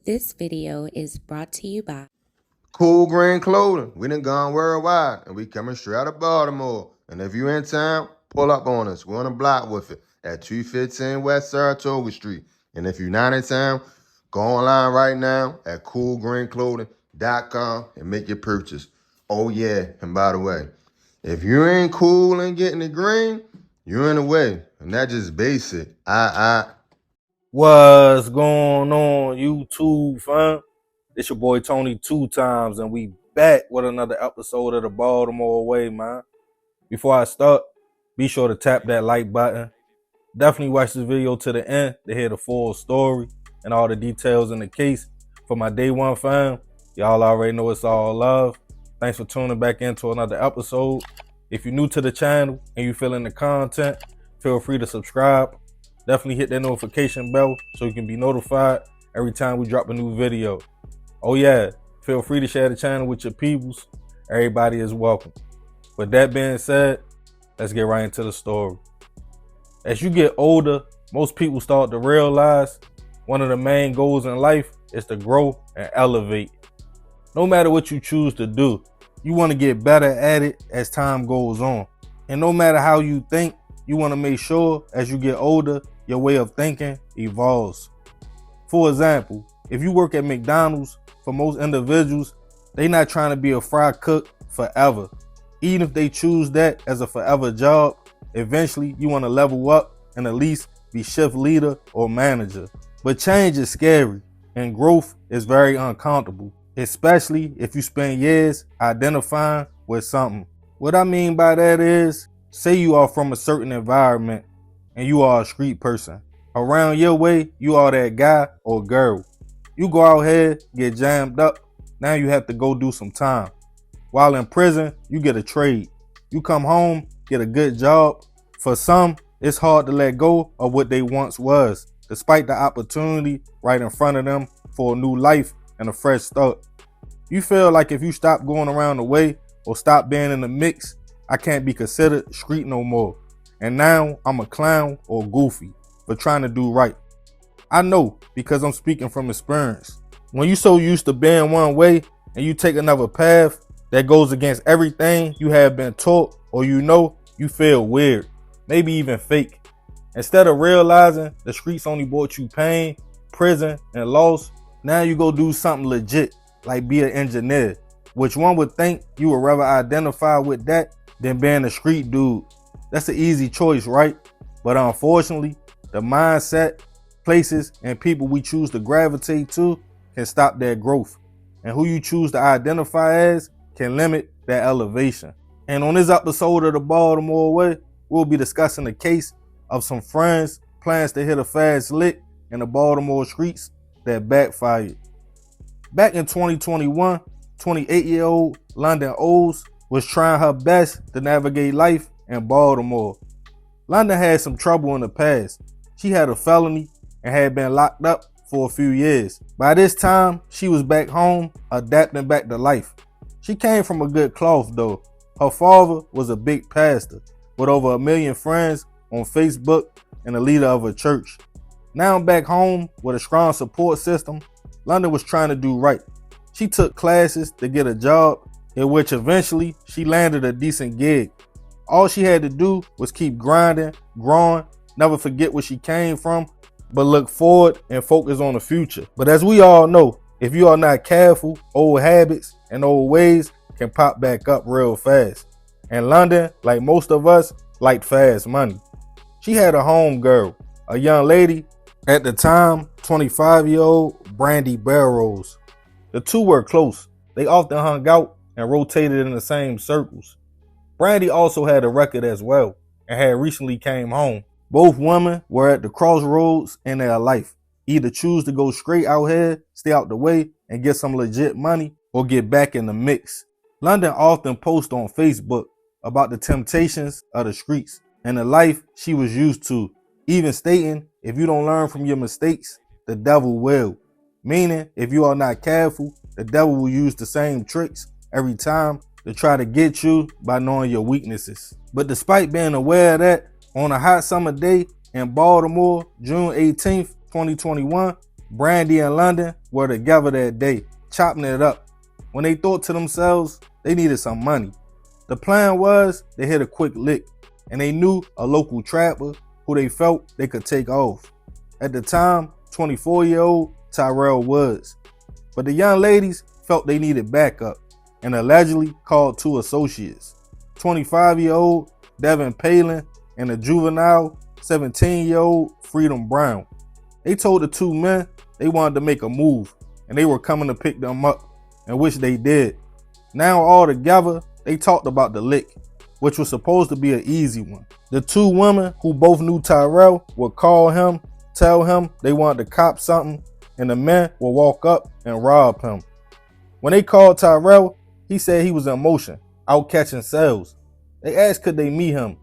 This video is brought to you by Cool Green Clothing. We done gone worldwide, and we coming straight out of Baltimore. And if you in town, pull up on us. We're on the block with it at 215 West Saratoga Street. And if you're not in town, go online right now at coolgreenclothing.com and make your purchase. Oh yeah, and by the way, if you ain't cool and getting the green, you're in the way. And that's just basic. What's going on, YouTube, fam? It's your boy Tony 2 times, and we back with another episode of the Baltimore Way, man. Before I start, be sure to tap that like button. Definitely watch this video to the end to hear the full story and all the details in the case. For my day one fam, y'all already know it's all love. Thanks for tuning back into another episode. If you're new to the channel and you feeling the content, feel free to subscribe. Definitely hit that notification bell so you can be notified every time we drop a new video. Oh yeah, feel free to share the channel with your peoples. Everybody is welcome. With that being said, let's get right into the story. As you get older, most people start to realize one of the main goals in life is to grow and elevate. No matter what you choose to do, you want to get better at it as time goes on. And no matter how you think, you want to make sure as you get older, your way of thinking evolves. For example, if you work at McDonald's, for most individuals, they not trying to be a fry cook forever. Even if they choose that as a forever job, eventually you want to level up and at least be shift leader or manager. But change is scary and growth is very uncomfortable, especially if you spend years identifying with something. What I mean by that is, say you are from a certain environment and you are a street person. Around your way, you are that guy or girl. You go out here, get jammed up, now you have to go do some time. While in prison, you get a trade. You come home, get a good job. For some, it's hard to let go of what they once was, despite the opportunity right in front of them for a new life and a fresh start. You feel like if you stop going around the way or stop being in the mix, I can't be considered street no more. And now I'm a clown or goofy for trying to do right. I know because I'm speaking from experience. When you so used to being one way and you take another path that goes against everything you have been taught or you feel weird, maybe even fake. Instead of realizing the streets only brought you pain, prison, and loss, now you go do something legit, like be an engineer, which one would think you would rather identify with that than being a street dude. That's an easy choice, right? But unfortunately, the mindset, places, and people we choose to gravitate to can stop that growth. And who you choose to identify as can limit that elevation. And on this episode of the Baltimore Way, we'll be discussing the case of some friends' plans to hit a fast lick in the Baltimore streets that backfired. Back in 2021, 28-year-old London O's was trying her best to navigate life in Baltimore. London had some trouble in the past. She had a felony and had been locked up for a few years. By this time, she was back home, adapting back to life. She came from a good cloth though. Her father was a big pastor with over 1 million friends on Facebook and a leader of a church. Now back home with a strong support system, London was trying to do right. She took classes to get a job, in which eventually she landed a decent gig. All she had to do was keep grinding, growing, never forget where she came from, but look forward and focus on the future. But as we all know, if you are not careful, old habits and old ways can pop back up real fast. And London, like most of us, liked fast money. She had a home girl, a young lady, at the time, 25-year-old Brandy Barrows. The two were close. They often hung out and rotated in the same circles. Brandy also had a record as well and had recently came home. Both women were at the crossroads in their life. Either choose to go straight out here, stay out the way, and get some legit money, or get back in the mix. London often posts on Facebook about the temptations of the streets and the life she was used to, even stating, if you don't learn from your mistakes, the devil will. Meaning, if you are not careful, the devil will use the same tricks every time to try to get you by knowing your weaknesses. But despite being aware of that, on a hot summer day in Baltimore, June 18th, 2021, Brandy and London were together that day, chopping it up, when they thought to themselves they needed some money. The plan was they hit a quick lick, and they knew a local trapper who they felt they could take off. At the time, 24-year-old Tyrell Woods. But the young ladies felt they needed backup and allegedly called two associates, 25-year-old Devin Palin and a juvenile 17-year-old Freedom Brown. They told the two men they wanted to make a move and they were coming to pick them up, and which they did. Now all together, they talked about the lick, which was supposed to be an easy one. The two women who both knew Tyrell would call him, tell him they wanted to cop something, and the men would walk up and rob him. When they called Tyrell, he said he was in motion, out catching sales. They asked could they meet him.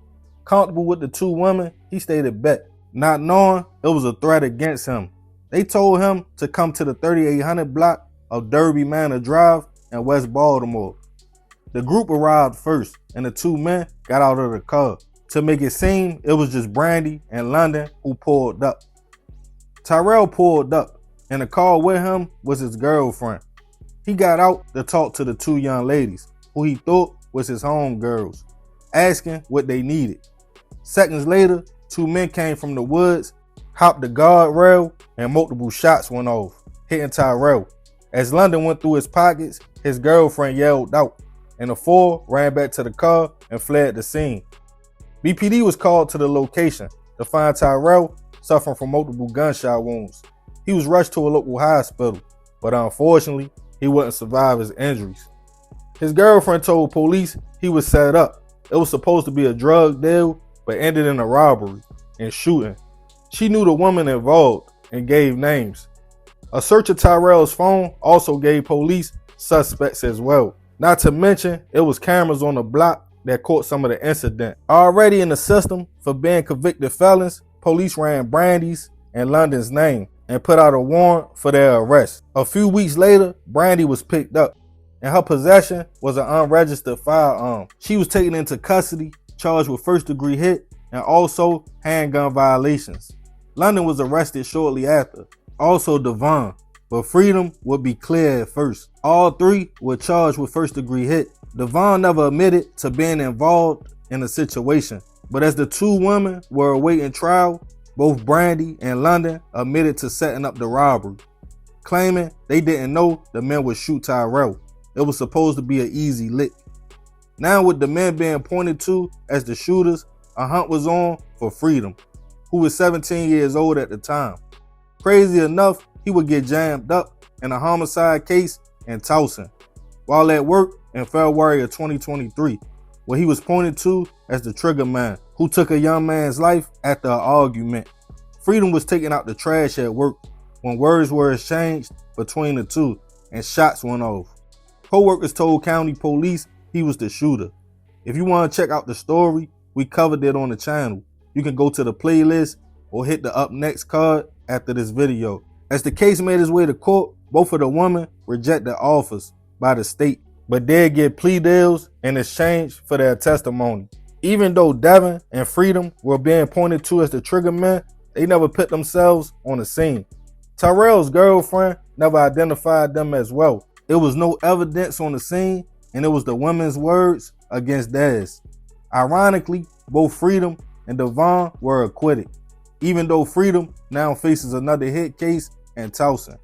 Comfortable with the two women, he stated bet, not knowing it was a threat against him. They told him to come to the 3800 block of Derby Manor Drive in West Baltimore. The group arrived first, and the two men got out of the car. To make it seem it was just Brandy and London who pulled up. Tyrell pulled up, and the car with him was his girlfriend. He got out to talk to the two young ladies, who he thought was his homegirls, asking what they needed. Seconds later, two men came from the woods, hopped the guardrail, and multiple shots went off, hitting Tyrell. As London went through his pockets, his girlfriend yelled out, and the four ran back to the car and fled the scene. BPD was called to the location to find Tyrell suffering from multiple gunshot wounds. He was rushed to a local hospital, but unfortunately, he wouldn't survive his injuries. His girlfriend told police he was set up. It was supposed to be a drug deal, but ended in a robbery and shooting. She knew the woman involved and gave names. A search of Tyrell's phone also gave police suspects as well. Not to mention, it was cameras on the block that caught some of the incident. Already in the system for being convicted felons, police ran Brandy's and London's name and put out a warrant for their arrest. A few weeks later, Brandy was picked up. In her possession was an unregistered firearm. She was taken into custody, charged with first-degree hit and also handgun violations. London was arrested shortly after, also Devon, but Freedom would be clear at first. All three were charged with first-degree hit. Devon never admitted to being involved in the situation, but as the two women were awaiting trial, both Brandy and London admitted to setting up the robbery, claiming they didn't know the men would shoot Tyrell. It was supposed to be an easy lick. Now with the men being pointed to as the shooters, a hunt was on for Freedom, who was 17 years old at the time. Crazy enough, he would get jammed up in a homicide case in Towson while at work in February of 2023, where he was pointed to as the trigger man who took a young man's life after an argument. Freedom was taking out the trash at work when words were exchanged between the two and shots went off. Co-workers told county police he was the shooter. If you want to check out the story, we covered it on the channel. You can go to the playlist or hit the up next card after this video. As the case made its way to court, both of the women rejected offers by the state, but did get plea deals in exchange for their testimony. Even though Devin and Freedom were being pointed to as the trigger men, they never put themselves on the scene. Tyrell's girlfriend never identified them as well. There was no evidence on the scene, and it was the women's words against theirs. Ironically, both Freedom and Devon were acquitted, even though Freedom now faces another hit case in Towson.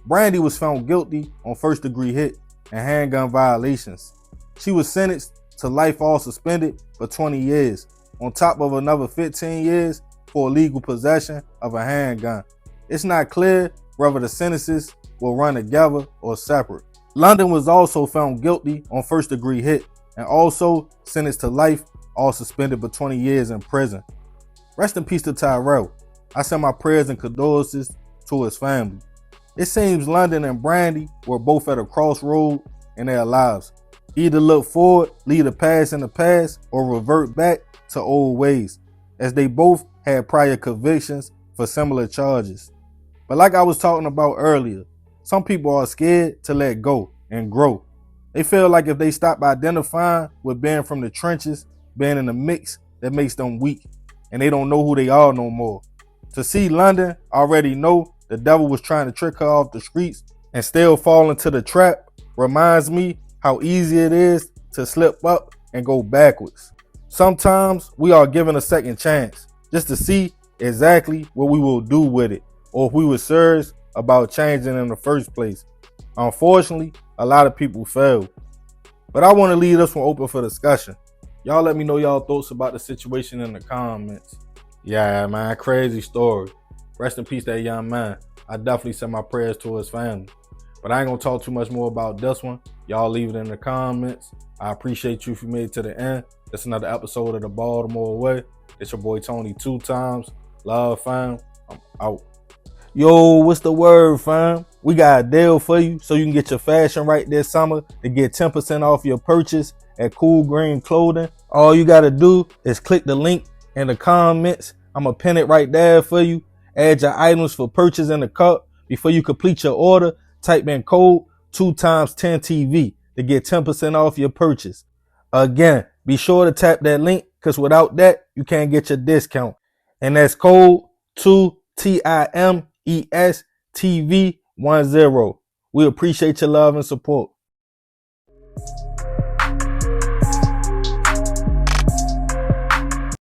Brandy was found guilty on first-degree hit and handgun violations. She was sentenced to life all suspended for 20 years, on top of another 15 years for illegal possession of a handgun. It's not clear whether the sentences will run together or separate. London was also found guilty on first-degree hit and also sentenced to life all suspended for 20 years in prison. Rest in peace to Tyrell. I send my prayers and condolences to his family. It seems London and Brandy were both at a crossroad in their lives. Either look forward, leave the past in the past, or revert back to old ways, as they both had prior convictions for similar charges. But like I was talking about earlier, some people are scared to let go and grow. They feel like if they stop identifying with being from the trenches, being in the mix, that makes them weak, and they don't know who they are no more. To see London already know the devil was trying to trick her off the streets and still fall into the trap reminds me how easy it is to slip up and go backwards. Sometimes we are given a second chance just to see exactly what we will do with it, or if we were serious about changing in the first place. Unfortunately, a lot of people fail. But I want to leave this one open for discussion. Y'all let me know y'all thoughts about the situation in the comments. Yeah, man, crazy story. Rest in peace, that young man. I definitely send my prayers to his family. But I ain't gonna talk too much more about this one. Y'all leave it in the comments. I appreciate you if you made it to the end. It's another episode of the Baltimore Way. It's your boy Tony 2 times. Love, fam. I'm out. Yo, what's the word, fam? We got a deal for you so you can get your fashion right this summer to get 10% off your purchase at Cool Green Clothing. All you gotta do is click the link in the comments. I'm gonna pin it right there for you. Add your items for purchase in the cart. Before you complete your order, type in code 2x10TV to get 10% off your purchase. Again, be sure to tap that link because without that, you can't get your discount. And that's code 2TIMESTV10. We appreciate your love and support.